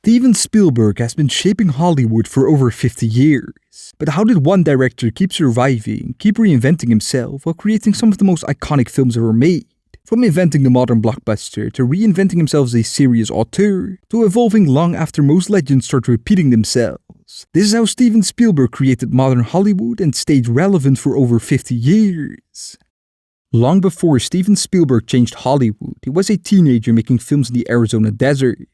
Steven Spielberg has been shaping Hollywood for over 50 years. But how did one director keep surviving, keep reinventing himself while creating some of the most iconic films ever made? From inventing the modern blockbuster, to reinventing himself as a serious auteur, to evolving long after most legends start repeating themselves. This is how Steven Spielberg created modern Hollywood and stayed relevant for over 50 years. Long before Steven Spielberg changed Hollywood, he was a teenager making films in the Arizona desert.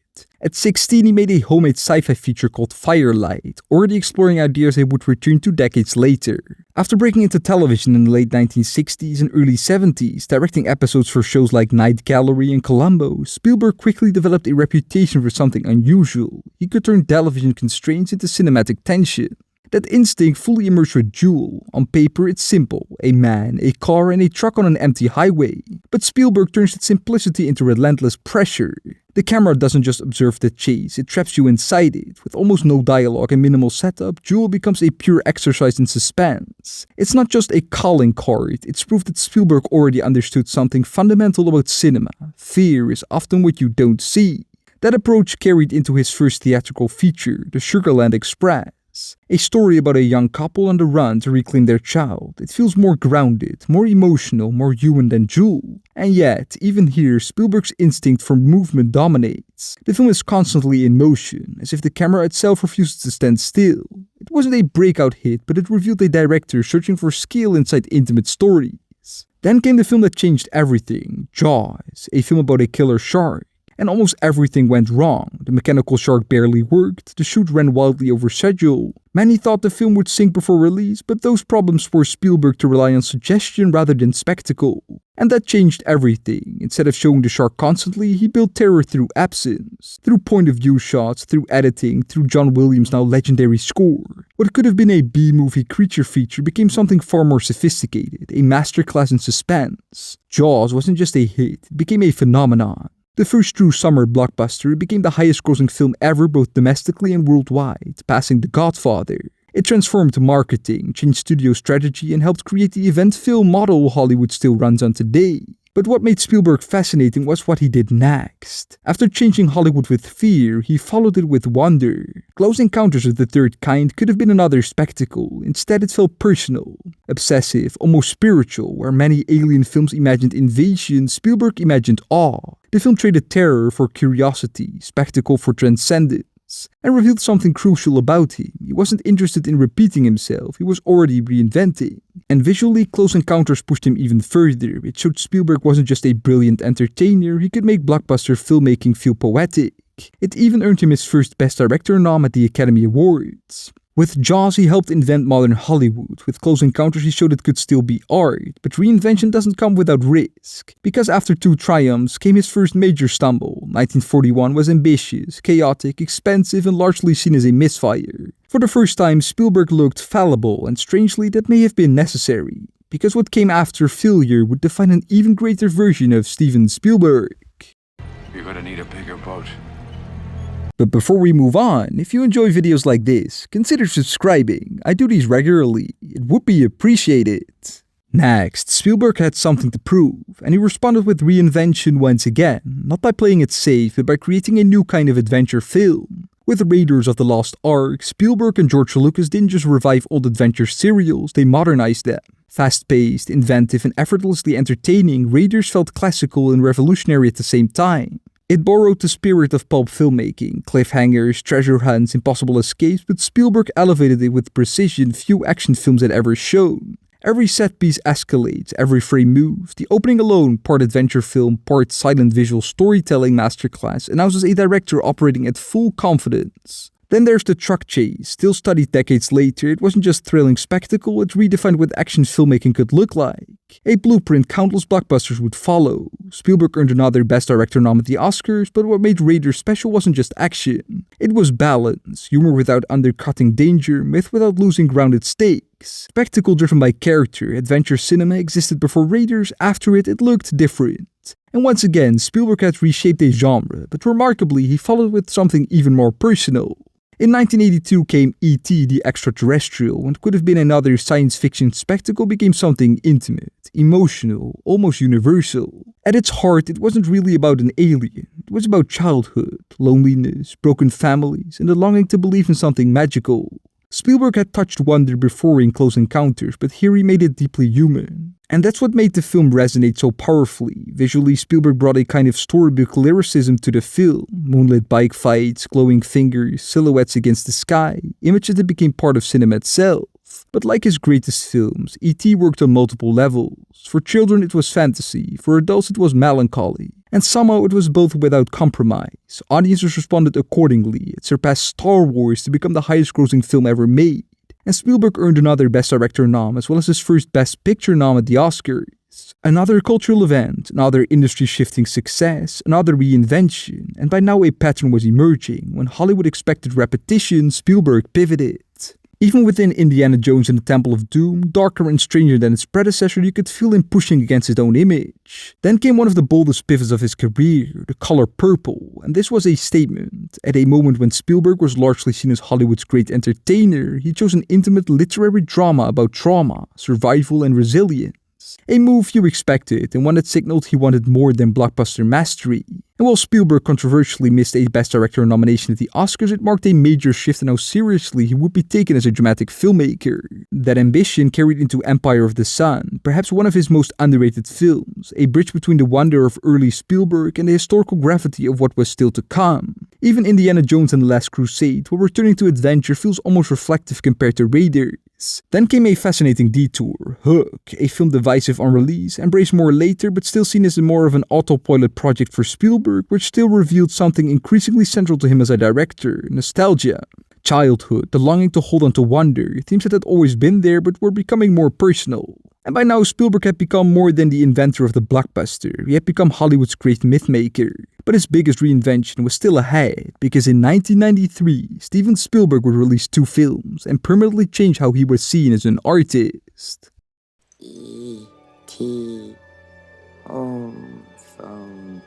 At 16, he made a homemade sci-fi feature called Firelight, already exploring ideas he would return to decades later. After breaking into television in the late 1960s and early 70s, directing episodes for shows like Night Gallery and Columbo, Spielberg quickly developed a reputation for something unusual. He could turn television constraints into cinematic tension. That instinct fully emerged with Jewel. On paper, it's simple: a man, a car, and a truck on an empty highway. But Spielberg turns that simplicity into relentless pressure. The camera doesn't just observe the chase, it traps you inside it. With almost no dialogue and minimal setup, Jewel becomes a pure exercise in suspense. It's not just a calling card, it's proof that Spielberg already understood something fundamental about cinema. Fear is often what you don't see. That approach carried into his first theatrical feature, The Sugarland Express. A story about a young couple on the run to reclaim their child. It feels more grounded, more emotional, more human than Jewel. And yet, even here, Spielberg's instinct for movement dominates. The film is constantly in motion, as if the camera itself refuses to stand still. It wasn't a breakout hit, but it revealed a director searching for skill inside intimate stories. Then came the film that changed everything, Jaws, a film about a killer shark. And almost everything went wrong. The mechanical shark barely worked, the shoot ran wildly over schedule. Many thought the film would sink before release, but those problems forced Spielberg to rely on suggestion rather than spectacle. And that changed everything. Instead of showing the shark constantly, he built terror through absence. Through point-of-view shots, through editing, through John Williams' now legendary score. What could have been a B-movie creature feature became something far more sophisticated, a masterclass in suspense. Jaws wasn't just a hit, it became a phenomenon. The first true summer blockbuster, became the highest-grossing film ever both domestically and worldwide, passing The Godfather. It transformed marketing, changed studio strategy, and helped create the event film model Hollywood still runs on today. But what made Spielberg fascinating was what he did next. After changing Hollywood with fear, he followed it with wonder. Close Encounters of the Third Kind could have been another spectacle. Instead, it felt personal, obsessive, almost spiritual. Where many alien films imagined invasion, Spielberg imagined awe. The film traded terror for curiosity, spectacle for transcendence, and revealed something crucial about him. He wasn't interested in repeating himself, he was already reinventing. And visually, Close Encounters pushed him even further. It showed Spielberg wasn't just a brilliant entertainer, he could make blockbuster filmmaking feel poetic. It even earned him his first Best Director nom at the Academy Awards. With Jaws, he helped invent modern Hollywood. With Close Encounters, he showed it could still be art. But reinvention doesn't come without risk. Because after two triumphs came his first major stumble. 1941 was ambitious, chaotic, expensive, and largely seen as a misfire. For the first time, Spielberg looked fallible, and strangely, that may have been necessary. Because what came after failure would define an even greater version of Steven Spielberg. You're gonna need a bigger boat. But before we move on, if you enjoy videos like this, consider subscribing. I do these regularly. It would be appreciated. Next, Spielberg had something to prove, and he responded with reinvention once again, not by playing it safe, but by creating a new kind of adventure film. With Raiders of the Lost Ark, Spielberg and George Lucas didn't just revive old adventure serials, they modernized them. Fast-paced, inventive, and effortlessly entertaining, Raiders felt classical and revolutionary at the same time. It borrowed the spirit of pulp filmmaking, cliffhangers, treasure hunts, impossible escapes, but Spielberg elevated it with precision few action films had ever shown. Every set piece escalates, every frame moves. The opening alone, part adventure film, part silent visual storytelling masterclass, announces a director operating at full confidence. Then there's the truck chase. Still studied decades later, it wasn't just thrilling spectacle, it redefined what action filmmaking could look like. A blueprint countless blockbusters would follow. Spielberg earned another Best Director nom at the Oscars, but what made Raiders special wasn't just action. It was balance, humor without undercutting danger, myth without losing grounded stakes. Spectacle driven by character, adventure cinema existed before Raiders, after it looked different. And once again, Spielberg had reshaped a genre, but remarkably he followed with something even more personal. In 1982 came E.T. the Extraterrestrial, and could have been another science fiction spectacle became something intimate, emotional, almost universal. At its heart, it wasn't really about an alien. It was about childhood, loneliness, broken families, and the longing to believe in something magical. Spielberg had touched wonder before in Close Encounters, but here he made it deeply human. And that's what made the film resonate so powerfully. Visually, Spielberg brought a kind of storybook lyricism to the film. Moonlit bike fights, glowing fingers, silhouettes against the sky, images that became part of cinema itself. But like his greatest films, E.T. worked on multiple levels. For children it was fantasy, for adults it was melancholy. And somehow it was both without compromise. Audiences responded accordingly. It surpassed Star Wars to become the highest grossing film ever made. And Spielberg earned another Best Director nom as well as his first Best Picture nom at the Oscars. Another cultural event, another industry-shifting success, another reinvention, and by now a pattern was emerging. When Hollywood expected repetition, Spielberg pivoted. Even within Indiana Jones and the Temple of Doom, darker and stranger than its predecessor, you could feel him pushing against his own image. Then came one of the boldest pivots of his career, the color purple, and this was a statement. At a moment when Spielberg was largely seen as Hollywood's great entertainer, he chose an intimate literary drama about trauma, survival, and resilience. A move few expected, and one that signaled he wanted more than blockbuster mastery. And while Spielberg controversially missed a Best Director nomination at the Oscars, it marked a major shift in how seriously he would be taken as a dramatic filmmaker. That ambition carried into Empire of the Sun, perhaps one of his most underrated films, a bridge between the wonder of early Spielberg and the historical gravity of what was still to come. Even Indiana Jones and the Last Crusade, while returning to adventure, feels almost reflective compared to Raiders. Then came a fascinating detour, Hook, a film divisive on release, embraced more later but still seen as more of an autopilot project for Spielberg, which still revealed something increasingly central to him as a director, nostalgia. Childhood, the longing to hold on to wonder, themes that had always been there but were becoming more personal. And by now Spielberg had become more than the inventor of the blockbuster, he had become Hollywood's great mythmaker. But his biggest reinvention was still ahead, because in 1993, Steven Spielberg would release 2 films and permanently change how he was seen as an artist. E.T. Home Phone.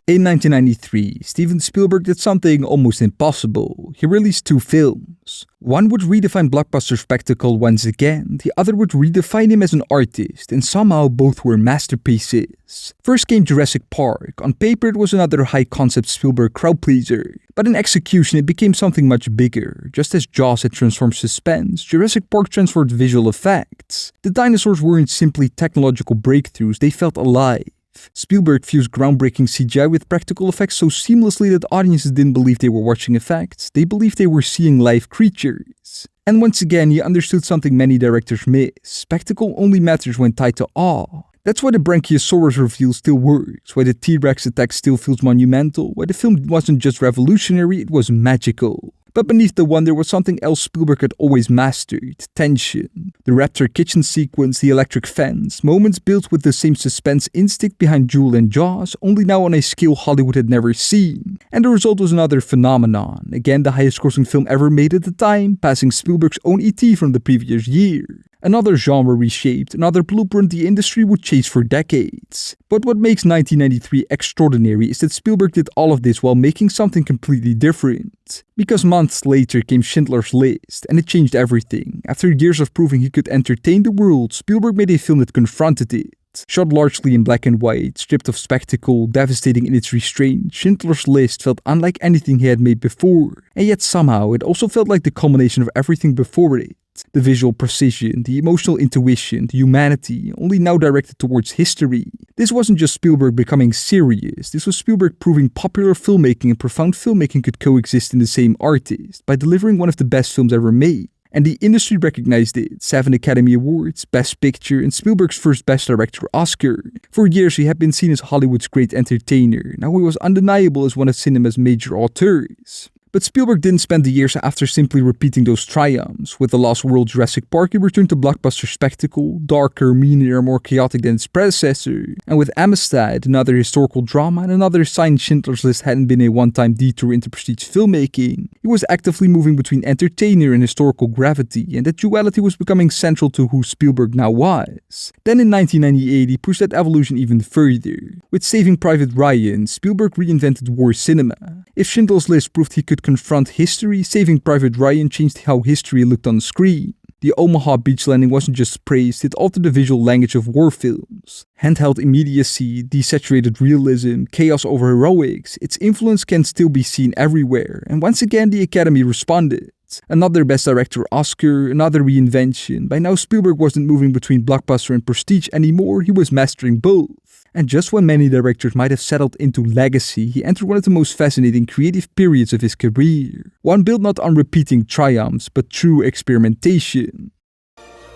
In 1993, Steven Spielberg did something almost impossible. He released 2 films. One would redefine blockbuster spectacle once again, the other would redefine him as an artist, and somehow both were masterpieces. First came Jurassic Park. On paper it was another high-concept Spielberg crowd-pleaser, but in execution it became something much bigger. Just as Jaws had transformed suspense, Jurassic Park transformed visual effects. The dinosaurs weren't simply technological breakthroughs, they felt alive. Spielberg fused groundbreaking CGI with practical effects so seamlessly that audiences didn't believe they were watching effects, they believed they were seeing live creatures. And once again, he understood something many directors miss. Spectacle only matters when tied to awe. That's why the Brachiosaurus reveal still works, why the T-Rex attack still feels monumental, why the film wasn't just revolutionary, it was magical. But beneath the wonder was something else Spielberg had always mastered, tension. The raptor kitchen sequence, the electric fence, moments built with the same suspense instinct behind Jewel and Jaws, only now on a scale Hollywood had never seen. And the result was another phenomenon, again the highest grossing film ever made at the time, passing Spielberg's own E.T. from the previous year. Another genre reshaped, another blueprint the industry would chase for decades. But what makes 1993 extraordinary is that Spielberg did all of this while making something completely different. Because months later came Schindler's List, and it changed everything. After years of proving he could entertain the world, Spielberg made a film that confronted it. Shot largely in black and white, stripped of spectacle, devastating in its restraint, Schindler's List felt unlike anything he had made before. And yet somehow, it also felt like the culmination of everything before it. The visual precision, the emotional intuition, the humanity, only now directed towards history. This wasn't just Spielberg becoming serious, this was Spielberg proving popular filmmaking and profound filmmaking could coexist in the same artist, by delivering one of the best films ever made. And the industry recognized it, 7 Academy Awards, Best Picture, and Spielberg's first Best Director Oscar. For years he had been seen as Hollywood's great entertainer, now he was undeniable as one of cinema's major auteurs. But Spielberg didn't spend the years after simply repeating those triumphs. With The Lost World Jurassic Park, he returned to blockbuster spectacle, darker, meaner, more chaotic than its predecessor. And with Amistad, another historical drama, and another sign Schindler's List hadn't been a one-time detour into prestige filmmaking. He was actively moving between entertainer and historical gravity, and that duality was becoming central to who Spielberg now was. Then in 1998, he pushed that evolution even further. With Saving Private Ryan, Spielberg reinvented war cinema. If Schindler's List proved he could would confront history, Saving Private Ryan changed how history looked on the screen. The Omaha beach landing wasn't just praised, it altered the visual language of war films. Handheld immediacy, desaturated realism, chaos over heroics, its influence can still be seen everywhere, and once again the Academy responded. Another Best Director Oscar, another reinvention. By now Spielberg wasn't moving between blockbuster and prestige anymore, he was mastering both. And just when many directors might have settled into legacy, he entered one of the most fascinating creative periods of his career. One built not on repeating triumphs, but true experimentation.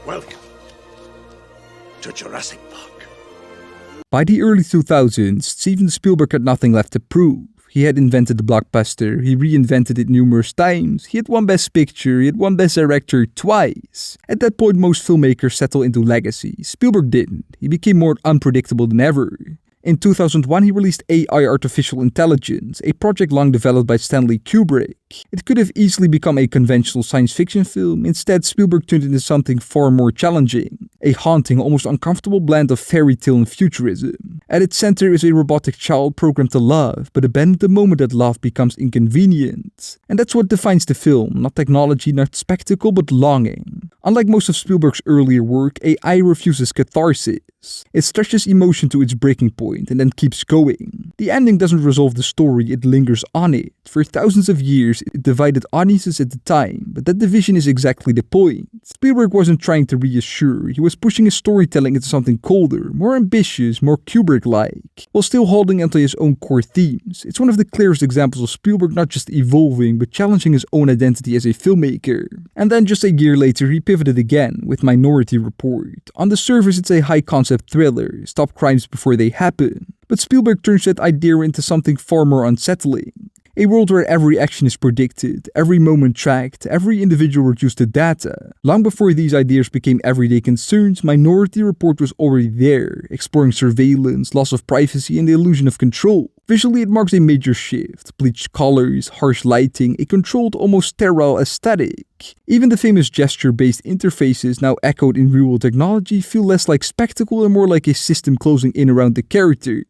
Welcome to Jurassic Park. By the early 2000s, Steven Spielberg had nothing left to prove. He had invented the blockbuster, he reinvented it numerous times, he had won Best Picture, he had won Best Director twice. At that point most filmmakers settle into legacy. Spielberg didn't. He became more unpredictable than ever. In 2001 he released AI Artificial Intelligence, a project long developed by Stanley Kubrick. It could have easily become a conventional science fiction film, instead Spielberg turned it into something far more challenging. A haunting, almost uncomfortable blend of fairy tale and futurism. At its center is a robotic child programmed to love, but abandoned the moment that love becomes inconvenient. And that's what defines the film, not technology, not spectacle, but longing. Unlike most of Spielberg's earlier work, AI refuses catharsis. It stretches emotion to its breaking point and then keeps going. The ending doesn't resolve the story, it lingers on it. For thousands of years, it divided audiences at the time, but that division is exactly the point. Spielberg wasn't trying to reassure, he was pushing his storytelling into something colder, more ambitious, more Kubrick-like, while still holding onto his own core themes. It's one of the clearest examples of Spielberg not just evolving, but challenging his own identity as a filmmaker. And then just a year later, he pivoted again with Minority Report. On the surface, it's a high-concept thriller, stop crimes before they happen. But Spielberg turns that idea into something far more unsettling. A world where every action is predicted, every moment tracked, every individual reduced to data. Long before these ideas became everyday concerns, Minority Report was already there, exploring surveillance, loss of privacy, and the illusion of control. Visually, it marks a major shift. Bleached colors, harsh lighting, a controlled, almost sterile aesthetic. Even the famous gesture-based interfaces now echoed in real technology feel less like spectacle and more like a system closing in around the characters.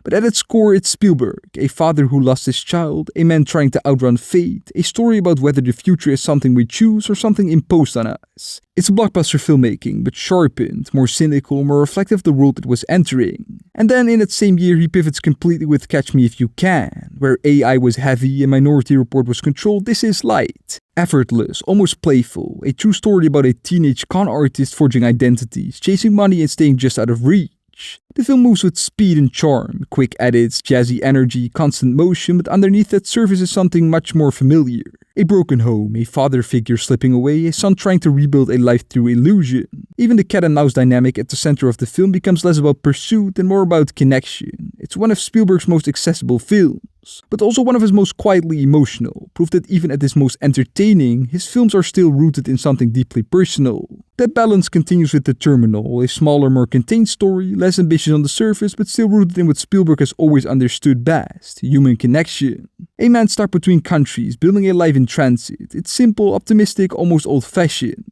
But at its core, it's Spielberg, a father who lost his child, a man trying to outrun fate, a story about whether the future is something we choose or something imposed on us. It's blockbuster filmmaking, but sharpened, more cynical, more reflective of the world it was entering. And then in that same year, he pivots completely with Catch Me If You Can, where AI was heavy and Minority Report was controlled. This is light. Effortless, almost playful, a true story about a teenage con artist forging identities, chasing money and staying just out of reach. The film moves with speed and charm, quick edits, jazzy energy, constant motion, but underneath that surface is something much more familiar. A broken home, a father figure slipping away, a son trying to rebuild a life through illusion. Even the cat and mouse dynamic at the center of the film becomes less about pursuit and more about connection. It's one of Spielberg's most accessible films, but also one of his most quietly emotional, proof that even at his most entertaining, his films are still rooted in something deeply personal. That balance continues with The Terminal, a smaller, more contained story, less ambitious on the surface, but still rooted in what Spielberg has always understood best, human connection. A man stuck between countries, building a life in transit. It's simple, optimistic, almost old-fashioned.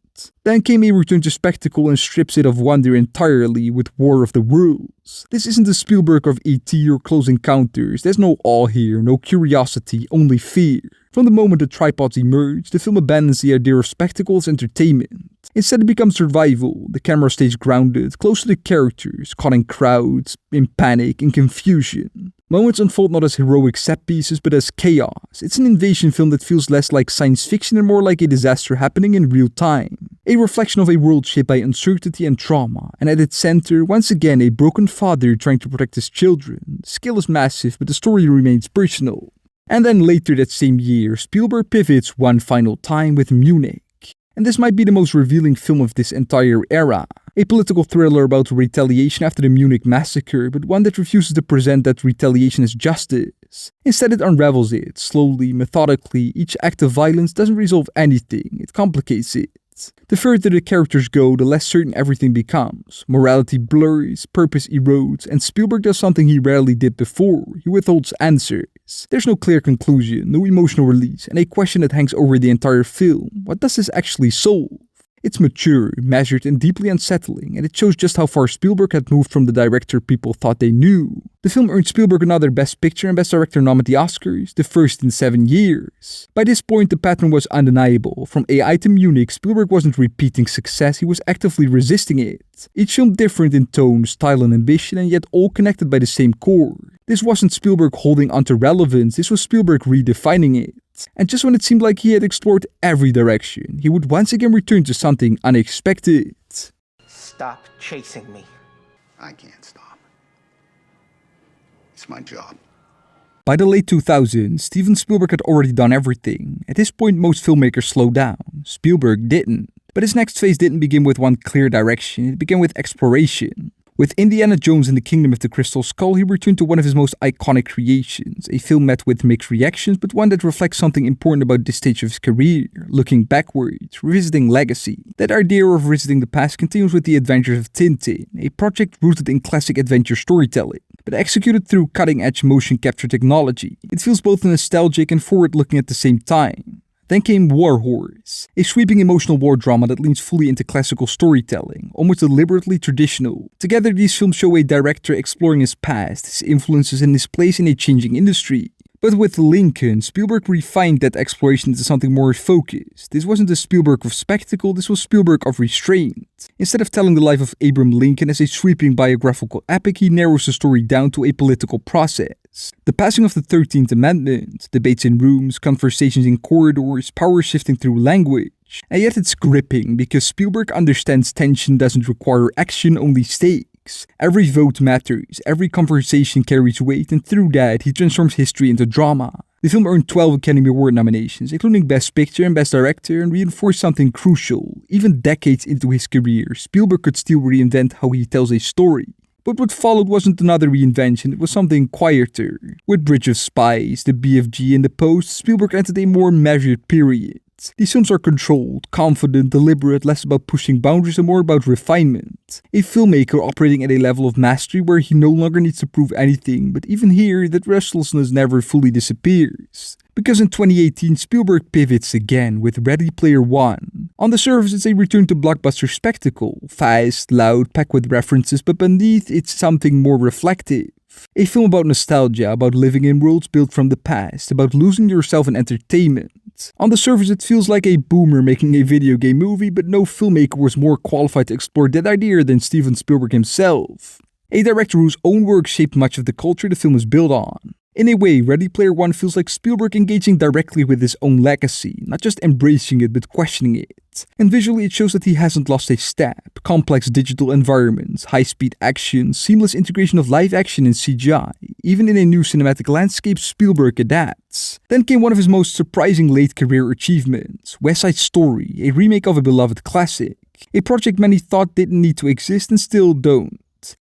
Then came a return to spectacle and strips it of wonder entirely with War of the Worlds. This isn't the Spielberg of E.T. or Close Encounters. There's no awe here, no curiosity, only fear. From the moment the tripods emerge, the film abandons the idea of spectacle as entertainment. Instead, it becomes survival. The camera stays grounded, close to the characters, caught in crowds, in panic, in confusion. Moments unfold not as heroic set pieces, but as chaos. It's an invasion film that feels less like science fiction and more like a disaster happening in real time. A reflection of a world shaped by uncertainty and trauma, and at its center, once again, a broken father trying to protect his children. The scale is massive, but the story remains personal. And then later that same year, Spielberg pivots one final time with Munich. And this might be the most revealing film of this entire era. A political thriller about retaliation after the Munich massacre, but one that refuses to present that retaliation as justice. Instead, it unravels it, slowly, methodically. Each act of violence doesn't resolve anything, it complicates it. The further the characters go, the less certain everything becomes. Morality blurs, purpose erodes, and Spielberg does something he rarely did before. He withholds answers. There's no clear conclusion, no emotional release, and a question that hangs over the entire film. What does this actually solve? It's mature, measured, and deeply unsettling, and it shows just how far Spielberg had moved from the director people thought they knew. The film earned Spielberg another Best Picture and Best Director nom at the Oscars, the first in 7 years. By this point, the pattern was undeniable. From AI to Munich, Spielberg wasn't repeating success, he was actively resisting it. Each film different in tone, style, and ambition, and yet all connected by the same core. This wasn't Spielberg holding onto relevance, this was Spielberg redefining it. And just when it seemed like he had explored every direction, he would once again return to something unexpected. Stop chasing me. I can't stop. It's my job. By the late 2000s, Steven Spielberg had already done everything. At this point, most filmmakers slowed down. Spielberg didn't. But his next phase didn't begin with one clear direction, it began with exploration. With Indiana Jones and the Kingdom of the Crystal Skull, he returned to one of his most iconic creations, a film met with mixed reactions, but one that reflects something important about this stage of his career, looking backwards, revisiting legacy. That idea of revisiting the past continues with The Adventures of Tintin, a project rooted in classic adventure storytelling, but executed through cutting-edge motion capture technology. It feels both nostalgic and forward-looking at the same time. Then came War Horse, a sweeping emotional war drama that leans fully into classical storytelling, almost deliberately traditional. Together, these films show a director exploring his past, his influences, and his place in a changing industry. But with Lincoln, Spielberg refined that exploration into something more focused. This wasn't the Spielberg of spectacle, this was Spielberg of restraint. Instead of telling the life of Abraham Lincoln as a sweeping biographical epic, he narrows the story down to a political process. The passing of the 13th Amendment, debates in rooms, conversations in corridors, power shifting through language. And yet it's gripping because Spielberg understands tension doesn't require action, only stakes. Every vote matters, every conversation carries weight, and through that, he transforms history into drama. The film earned 12 Academy Award nominations, including Best Picture and Best Director, and reinforced something crucial. Even decades into his career, Spielberg could still reinvent how he tells a story. But what followed wasn't another reinvention, it was something quieter. With Bridge of Spies, the BFG, and The Post, Spielberg entered a more measured period. These films are controlled, confident, deliberate, less about pushing boundaries and more about refinement. A filmmaker operating at a level of mastery where he no longer needs to prove anything, but even here, that restlessness never fully disappears. Because in 2018, Spielberg pivots again with Ready Player One. On the surface, it's a return to blockbuster spectacle, fast, loud, packed with references, but beneath, it's something more reflective. A film about nostalgia, about living in worlds built from the past, about losing yourself in entertainment. On the surface, it feels like a boomer making a video game movie, but no filmmaker was more qualified to explore that idea than Steven Spielberg himself. A director whose own work shaped much of the culture the film is built on. In a way, Ready Player One feels like Spielberg engaging directly with his own legacy, not just embracing it but questioning it. And visually it shows that he hasn't lost a step. Complex digital environments, high-speed action, seamless integration of live action and CGI. Even in a new cinematic landscape, Spielberg adapts. Then came one of his most surprising late career achievements, West Side Story, a remake of a beloved classic. A project many thought didn't need to exist and still don't.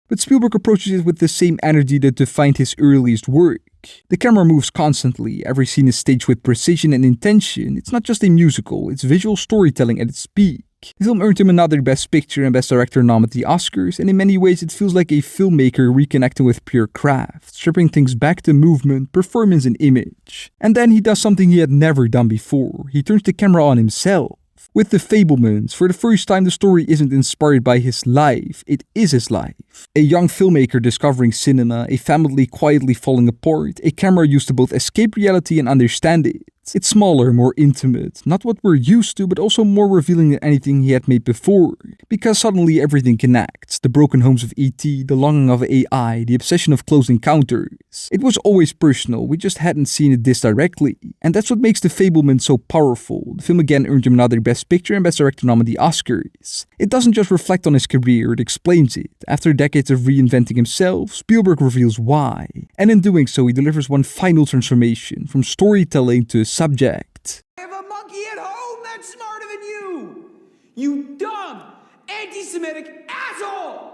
But Spielberg approaches it with the same energy that defined his earliest work. The camera moves constantly, every scene is staged with precision and intention. It's not just a musical, it's visual storytelling at its peak. The film earned him another Best Picture and Best Director nom at the Oscars, and in many ways it feels like a filmmaker reconnecting with pure craft, stripping things back to movement, performance, and image. And then he does something he had never done before. He turns the camera on himself. With The Fabelmans, for the first time the story isn't inspired by his life, it is his life. A young filmmaker discovering cinema, a family quietly falling apart, a camera used to both escape reality and understand it. It's smaller, more intimate, not what we're used to, but also more revealing than anything he had made before. Because suddenly everything connects. The broken homes of E.T., the longing of AI, the obsession of close encounters. It was always personal, we just hadn't seen it this directly. And that's what makes The Fabelmans so powerful. The film again earned him another Best Picture and Best Director nom at the Oscars. It doesn't just reflect on his career, it explains it. After decades of reinventing himself, Spielberg reveals why. And in doing so, he delivers one final transformation, from storytelling to subject. I have a monkey at home that's smarter than you! You dumb, anti-Semitic asshole!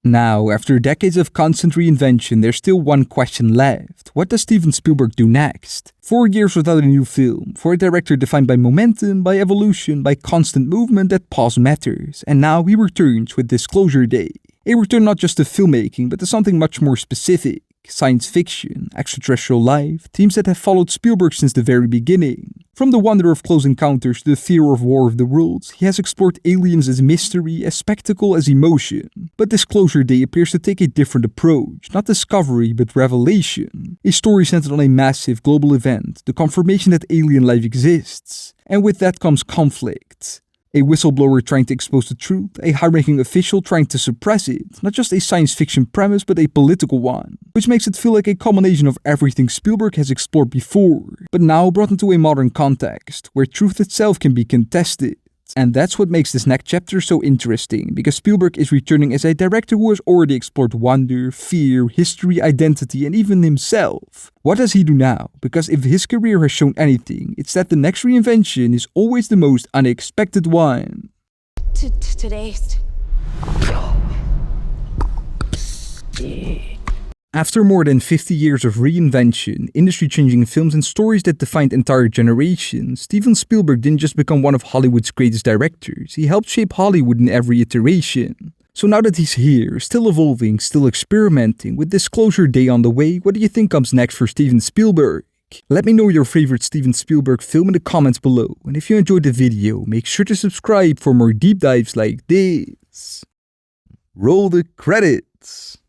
Now, after decades of constant reinvention, there's still one question left. What does Steven Spielberg do next? 4 years without a new film, for a director defined by momentum, by evolution, by constant movement, that pause matters. And now he returns with Disclosure Day. A return not just to filmmaking, but to something much more specific. science fiction, extraterrestrial life, themes that have followed Spielberg since the very beginning. From the wonder of Close Encounters to the fear of War of the Worlds, he has explored aliens as mystery, as spectacle, as emotion. But Disclosure Day appears to take a different approach, not discovery but revelation. A story centered on a massive global event, the confirmation that alien life exists. And with that comes conflict. A whistleblower trying to expose the truth, a high-ranking official trying to suppress it, not just a science fiction premise but a political one, which makes it feel like a combination of everything Spielberg has explored before, but now brought into a modern context, where truth itself can be contested. And that's what makes this next chapter so interesting, because Spielberg is returning as a director who has already explored wonder, fear, history, identity, and even himself. What does he do now? Because if his career has shown anything, it's that the next reinvention is always the most unexpected one. Today's. After more than 50 years of reinvention, industry-changing films and stories that defined entire generations, Steven Spielberg didn't just become one of Hollywood's greatest directors, he helped shape Hollywood in every iteration. So now that he's here, still evolving, still experimenting, with Disclosure Day on the way, what do you think comes next for Steven Spielberg? Let me know your favorite Steven Spielberg film in the comments below, and if you enjoyed the video, make sure to subscribe for more deep dives like this. Roll the credits!